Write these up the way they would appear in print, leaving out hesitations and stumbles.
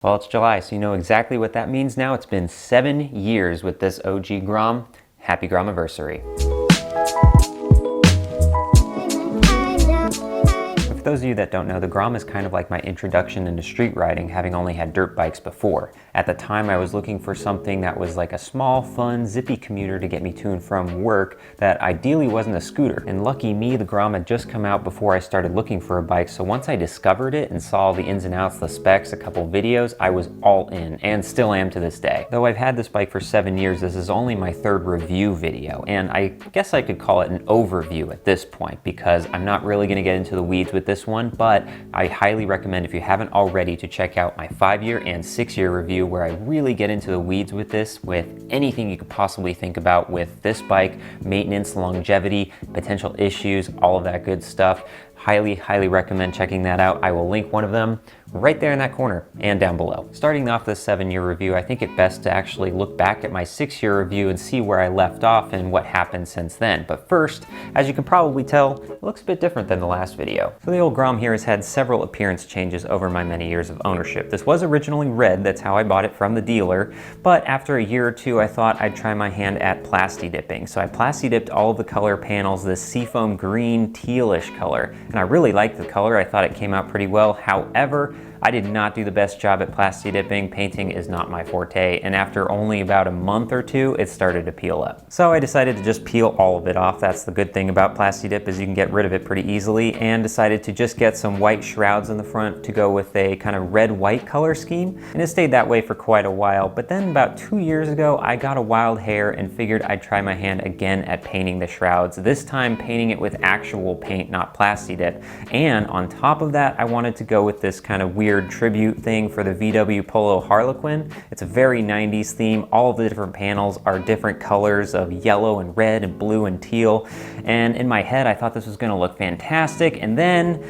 Well, it's July, so you know exactly what that means now. It's been 7 years with this OG Grom. Happy Gromiversary. For those of you that don't know, the Grom is kind of like my introduction into street riding, having only had dirt bikes before. At the time, I was looking for something that was like a small, fun, zippy commuter to get me to and from work that ideally wasn't a scooter. And lucky me, the Grom had just come out before I started looking for a bike, so once I discovered it and saw the ins and outs, the specs, a couple videos, I was all in, and still am to this day. Though I've had this bike for 7 years, this is only my third review video, and I guess I could call it an overview at this point, because I'm not really gonna get into the weeds with this one, but I highly recommend, if you haven't already, to check out my 5-year and 6-year review where I really get into the weeds with this, with anything you could possibly think about with this bike, maintenance, longevity, potential issues, all of that good stuff. Highly recommend checking that out. I will link one of them right there in that corner and down below. Starting off this 7-year review, I think it best to actually look back at my 6-year review and see where I left off and what happened since then. But first, as you can probably tell, it looks a bit different than the last video. So the old Grom here has had several appearance changes over my many years of ownership. This was originally red, that's how I bought it from the dealer, but after a year or two, I thought I'd try my hand at plasti dipping. So I plasti dipped all of the color panels, this seafoam green tealish color, and I really liked the color. I thought it came out pretty well. However, I did not do the best job at plasti dipping. Painting is not my forte, and after only about a month or two, it started to peel up. So I decided to just peel all of it off. That's the good thing about plasti dip, is you can get rid of it pretty easily, and decided to just get some white shrouds in the front to go with a kind of red-white color scheme, and it stayed that way for quite a while. But then about 2 years ago, I got a wild hair and figured I'd try my hand again at painting the shrouds, this time painting it with actual paint, not plasti dip. And on top of that, I wanted to go with this kind of weird tribute thing for the VW Polo Harlequin. It's a very 90s theme. All of the different panels are different colors of yellow and red and blue and teal. And in my head, I thought this was gonna look fantastic. And then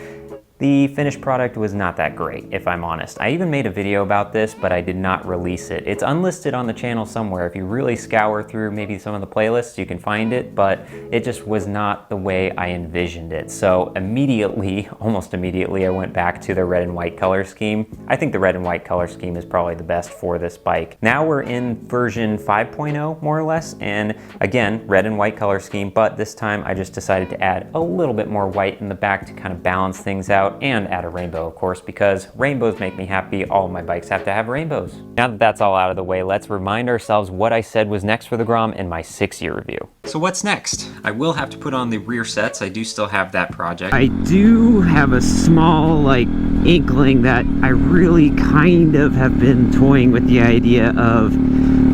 the finished product was not that great, if I'm honest. I even made a video about this, but I did not release it. It's unlisted on the channel somewhere. If you really scour through maybe some of the playlists, you can find it, but it just was not the way I envisioned it. So immediately, almost immediately, I went back to the red and white color scheme. I think the red and white color scheme is probably the best for this bike. Now we're in version 5.0, more or less, and again, red and white color scheme, but this time I just decided to add a little bit more white in the back to kind of balance things out, and add a rainbow, of course, because rainbows make me happy. All of my bikes have to have rainbows. Now that that's all out of the way, let's remind ourselves what I said was next for the Grom in my 6-year review. So what's next? I will have to put on the rear sets. I do still have that project. I do have a small, inkling that I really kind of have been toying with the idea of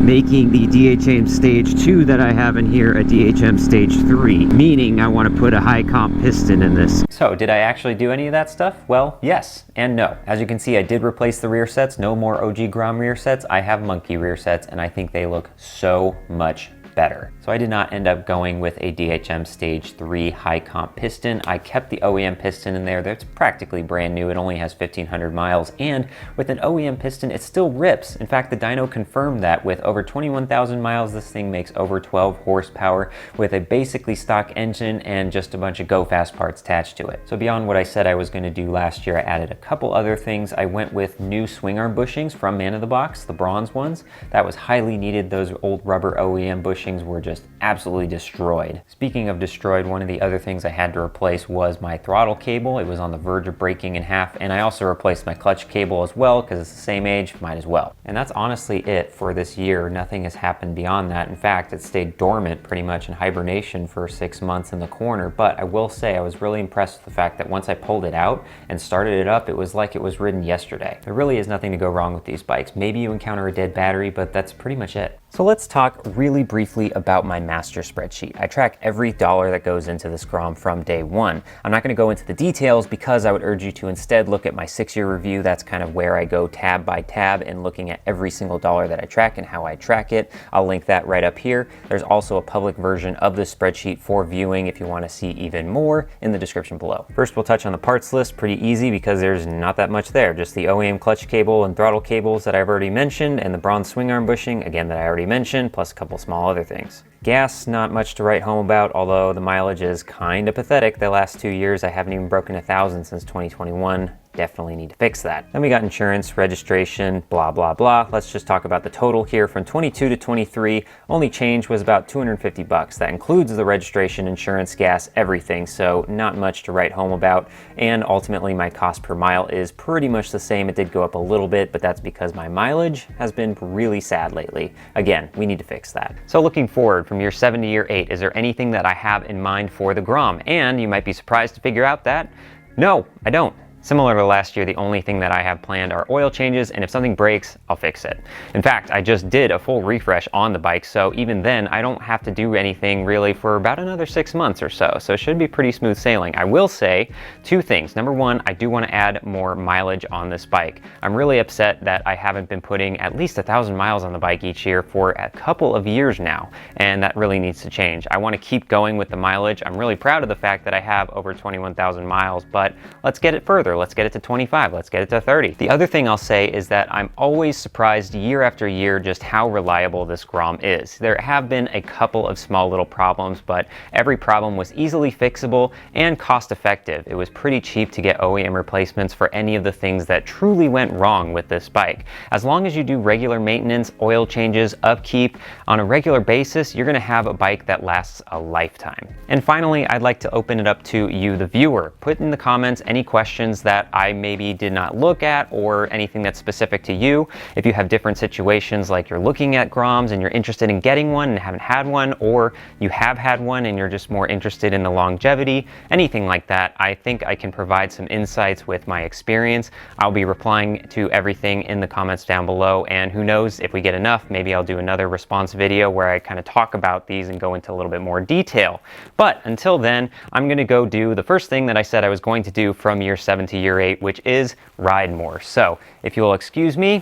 making the DHM Stage 2 that I have in here a DHM Stage 3, meaning I want to put a high comp piston in this. So did I actually do any of that stuff? Well, yes and no. As you can see, I did replace the rear sets. No more OG Grom rear sets. I have Monkey rear sets, and I think they look so much better. So I did not end up going with a DHM Stage 3 high comp piston. I kept the OEM piston in there. That's practically brand new. It only has 1,500 miles. And with an OEM piston, it still rips. In fact, the dyno confirmed that with over 21,000 miles, this thing makes over 12 horsepower with a basically stock engine and just a bunch of go fast parts attached to it. So beyond what I said I was going to do last year, I added a couple other things. I went with new swing arm bushings from Man of the Box, the bronze ones. That was highly needed. Those old rubber OEM bushings were just absolutely destroyed. Speaking of destroyed, one of the other things I had to replace was my throttle cable. It was on the verge of breaking in half, and I also replaced my clutch cable as well because it's the same age, might as well. And that's honestly it for this year. Nothing has happened beyond that. In fact, it stayed dormant pretty much in hibernation for 6 months in the corner, but I will say I was really impressed with the fact that once I pulled it out and started it up, it was like it was ridden yesterday. There really is nothing to go wrong with these bikes. Maybe you encounter a dead battery, but that's pretty much it. So let's talk really briefly about my master spreadsheet. I track every dollar that goes into this Grom from day one. I'm not going to go into the details because I would urge you to instead look at my 6-year review. That's kind of where I go tab by tab and looking at every single dollar that I track and how I track it. I'll link that right up here. There's also a public version of this spreadsheet for viewing if you want to see even more in the description below. First, we'll touch on the parts list. Pretty easy because there's not that much there. Just the OEM clutch cable and throttle cables that I've already mentioned, and the bronze swing arm bushing, again, that I already mentioned, plus a couple small other things. Gas, not much to write home about, although the mileage is kind of pathetic. The last 2 years I haven't even broken 1,000 since 2021. Definitely need to fix that. Then we got insurance, registration, blah, blah, blah. Let's just talk about the total here. From 22 to 23, only change was about 250 bucks. That includes the registration, insurance, gas, everything. So not much to write home about. And ultimately my cost per mile is pretty much the same. It did go up a little bit, but that's because my mileage has been really sad lately. Again, we need to fix that. So looking forward from year 7 to year 8, is there anything that I have in mind for the Grom? And you might be surprised to figure out that no, I don't. Similar to last year, the only thing that I have planned are oil changes, and if something breaks, I'll fix it. In fact, I just did a full refresh on the bike, so even then, I don't have to do anything really for about another 6 months or so, so it should be pretty smooth sailing. I will say 2 things. Number 1, I do want to add more mileage on this bike. I'm really upset that I haven't been putting at least 1,000 miles on the bike each year for a couple of years now, and that really needs to change. I want to keep going with the mileage. I'm really proud of the fact that I have over 21,000 miles, but let's get it further. Let's get it to 25, let's get it to 30. The other thing I'll say is that I'm always surprised year after year just how reliable this Grom is. There have been a couple of small little problems, but every problem was easily fixable and cost effective. It was pretty cheap to get OEM replacements for any of the things that truly went wrong with this bike. As long as you do regular maintenance, oil changes, upkeep on a regular basis, you're gonna have a bike that lasts a lifetime. And finally, I'd like to open it up to you, the viewer. Put in the comments any questions that I maybe did not look at or anything that's specific to you. If you have different situations like you're looking at Groms and you're interested in getting one and haven't had one, or you have had one and you're just more interested in the longevity, anything like that, I think I can provide some insights with my experience. I'll be replying to everything in the comments down below, and who knows, if we get enough, maybe I'll do another response video where I kind of talk about these and go into a little bit more detail. But until then, I'm gonna go do the first thing that I said I was going to do from year 7 to year 8, which is ride more. So if you will excuse me,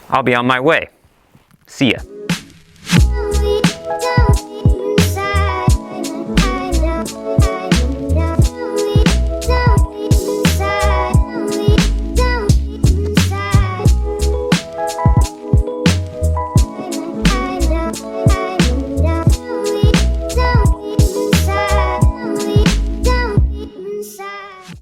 I'll be on my way. See ya.